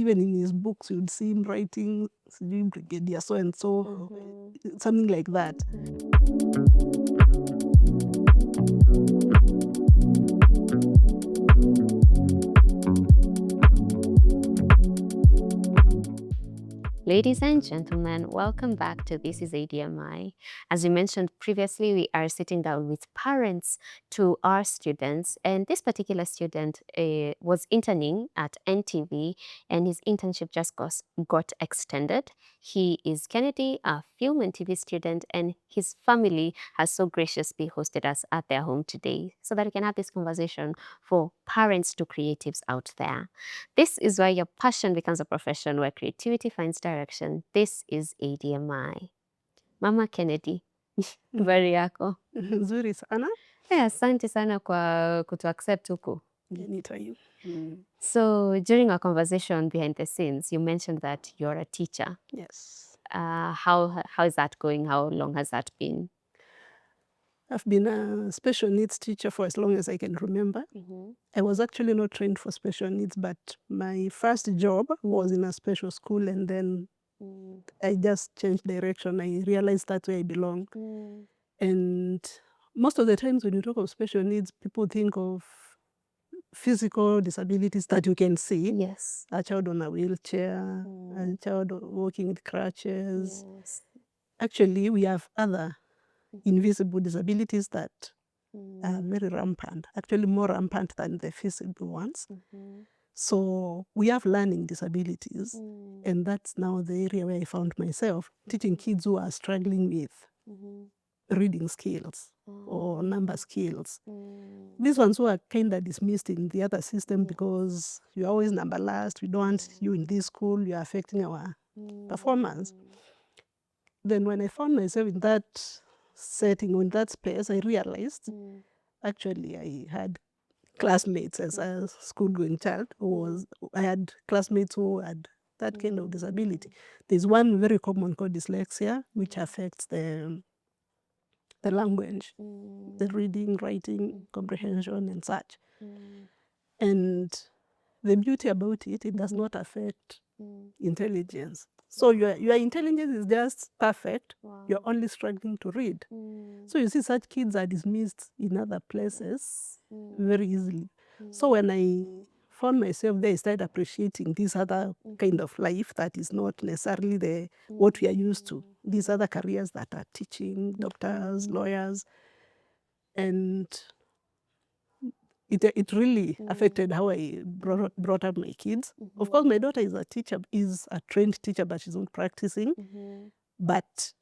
even in his books, you'd see him writing brigadier so and so, something like that. Ladies and gentlemen, welcome back to This is ADMI. As we mentioned previously, we are sitting down with parents to our students, and this particular student was interning at NTV, and his internship just got extended. He is Kennedy, a film and TV student, and his family has so graciously hosted us at their home today so that we can have this conversation for parents to creatives out there. This is where your passion becomes a profession, where creativity finds direction. This is ADMI. Mama Kennedy, habari yako? Nzuri sana. Asante sana kwa kutu accept huku. Anytime. So during our conversation behind the scenes, you mentioned that you're a teacher. Yes. How is that going? How long has that been? I've been a special needs teacher for as long as I can remember. I was actually not trained for special needs, but my first job was in a special school, and then I just changed direction. I realized that's where I belong. And most of the times when you talk of special needs, people think of physical disabilities that you can see. Yes. A child on a wheelchair, a child walking with crutches. Yes. Actually, we have other invisible disabilities that are very rampant, actually more rampant than the physical ones. So we have learning disabilities, and that's now the area where I found myself, teaching kids who are struggling with reading skills or number skills. These ones who are kind of dismissed in the other system because you're always number last, we don't want you in this school, you're affecting our performance. Then when I found myself in that setting, in that space, I realized actually I had classmates as a school-going child. I had classmates who had that kind of disability. There's one very common called dyslexia, which affects the language, the reading, writing, comprehension, and such. And the beauty about it, it does not affect intelligence. So your intelligence is just perfect. Wow. You're only struggling to read. So you see, such kids are dismissed in other places very easily. So when I found myself there, I started appreciating this other kind of life that is not necessarily the what we are used to. These other careers that are teaching, doctors, lawyers, and it really affected how I brought up my kids. Of course, my daughter is a trained teacher, but she's not practicing. But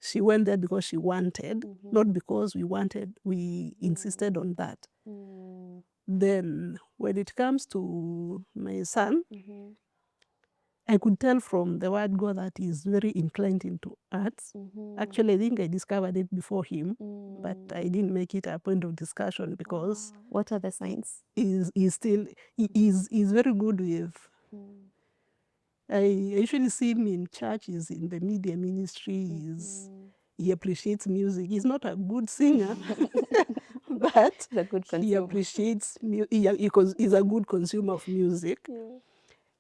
she went there because she wanted, not because we insisted on that. Then when it comes to my son, I could tell from the word go that he's very inclined into arts. Actually, I think I discovered it before him, but I didn't make it a point of discussion because What are the signs? he's very good with. I usually see him in churches, in the media ministry. He appreciates music. He's not a good singer, but The good he consumer. appreciates because he's a good consumer of music.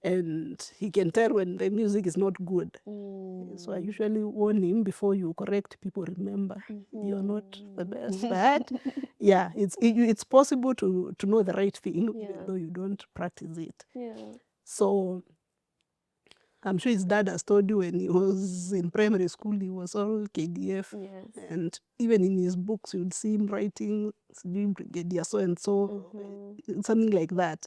And he can tell when the music is not good. So I usually warn him before you correct people, remember, you're not the best. But yeah, it's possible to know the right thing, even though you don't practice it. So I'm sure his dad has told you when he was in primary school, he was all KDF. Yes. And even in his books, you'd see him writing brigadier so and so, something like that.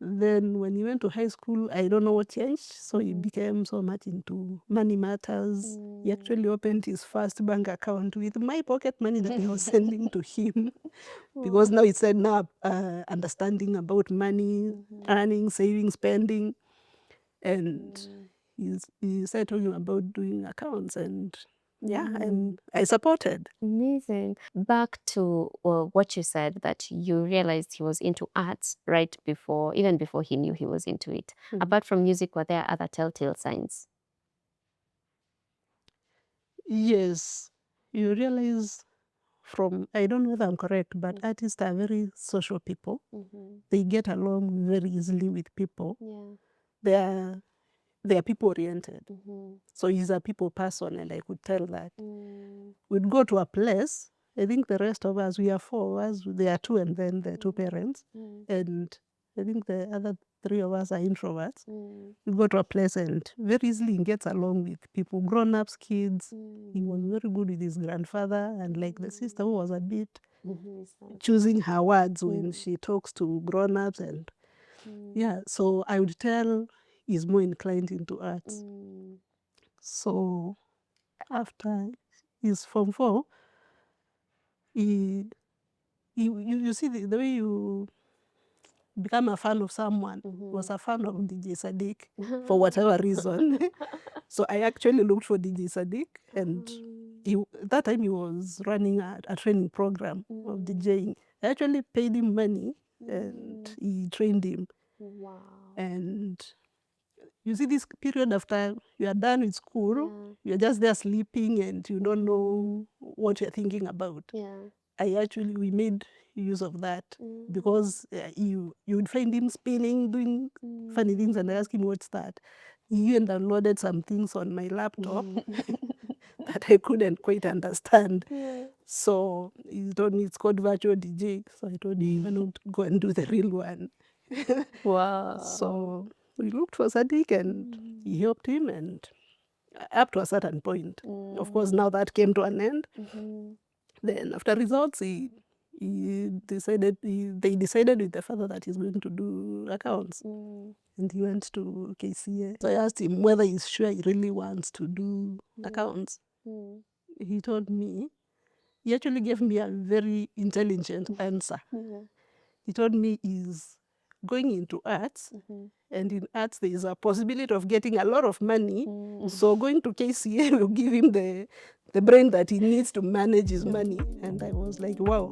Then when he went to high school, I don't know what changed. So he became so much into money matters. He actually opened his first bank account with my pocket money that I was sending to him. Because now he said, now understanding about money, earning, saving, spending. And he started talking about doing accounts, and and I supported. Amazing. Back to what you said, that you realized he was into arts right before, even before he knew he was into it. Apart from music, were there other telltale signs? Yes, you realize from, I don't know whether I'm correct, but artists are very social people. They get along very easily with people. they're people oriented. So he's a people person, and I could tell that. We'd go to a place. I think the rest of us, we are 4 of us. There are 2, and then the 2 parents, and I think the other 3 of us are introverts. We go to a place, and very easily he gets along with people, grown-ups, kids. He was very good with his grandfather, and like the sister who was a bit choosing her words when she talks to grown-ups, and yeah. So I would tell he's more inclined into arts. So after his Form 4, you see the way you become a fan of someone. Was a fan of DJ Sadik for whatever reason. So I actually looked for DJ Sadik, and that time he was running a training program of DJing. I actually paid him money, and he trained him. Wow. And you see, this period after you are done with school, you're just there sleeping, and you don't know what you're thinking about. We made use of that, because you would find him spinning, doing funny things, and I asked him, what's that? He even downloaded some things on my laptop that I couldn't quite understand. So he told me it's called virtual DJ. So I told him, why not go and do the real one? Wow. So we looked for Sadik, and he helped him, and up to a certain point. Of course, now that came to an end. Then after results, they decided with the father that he's going to do accounts. And he went to KCA. So I asked him whether he's sure he really wants to do accounts. He told me, he actually gave me a very intelligent answer. He told me he's going into arts, and in arts there is a possibility of getting a lot of money. So going to KCA will give him the brain that he needs to manage his money. And I was like, wow.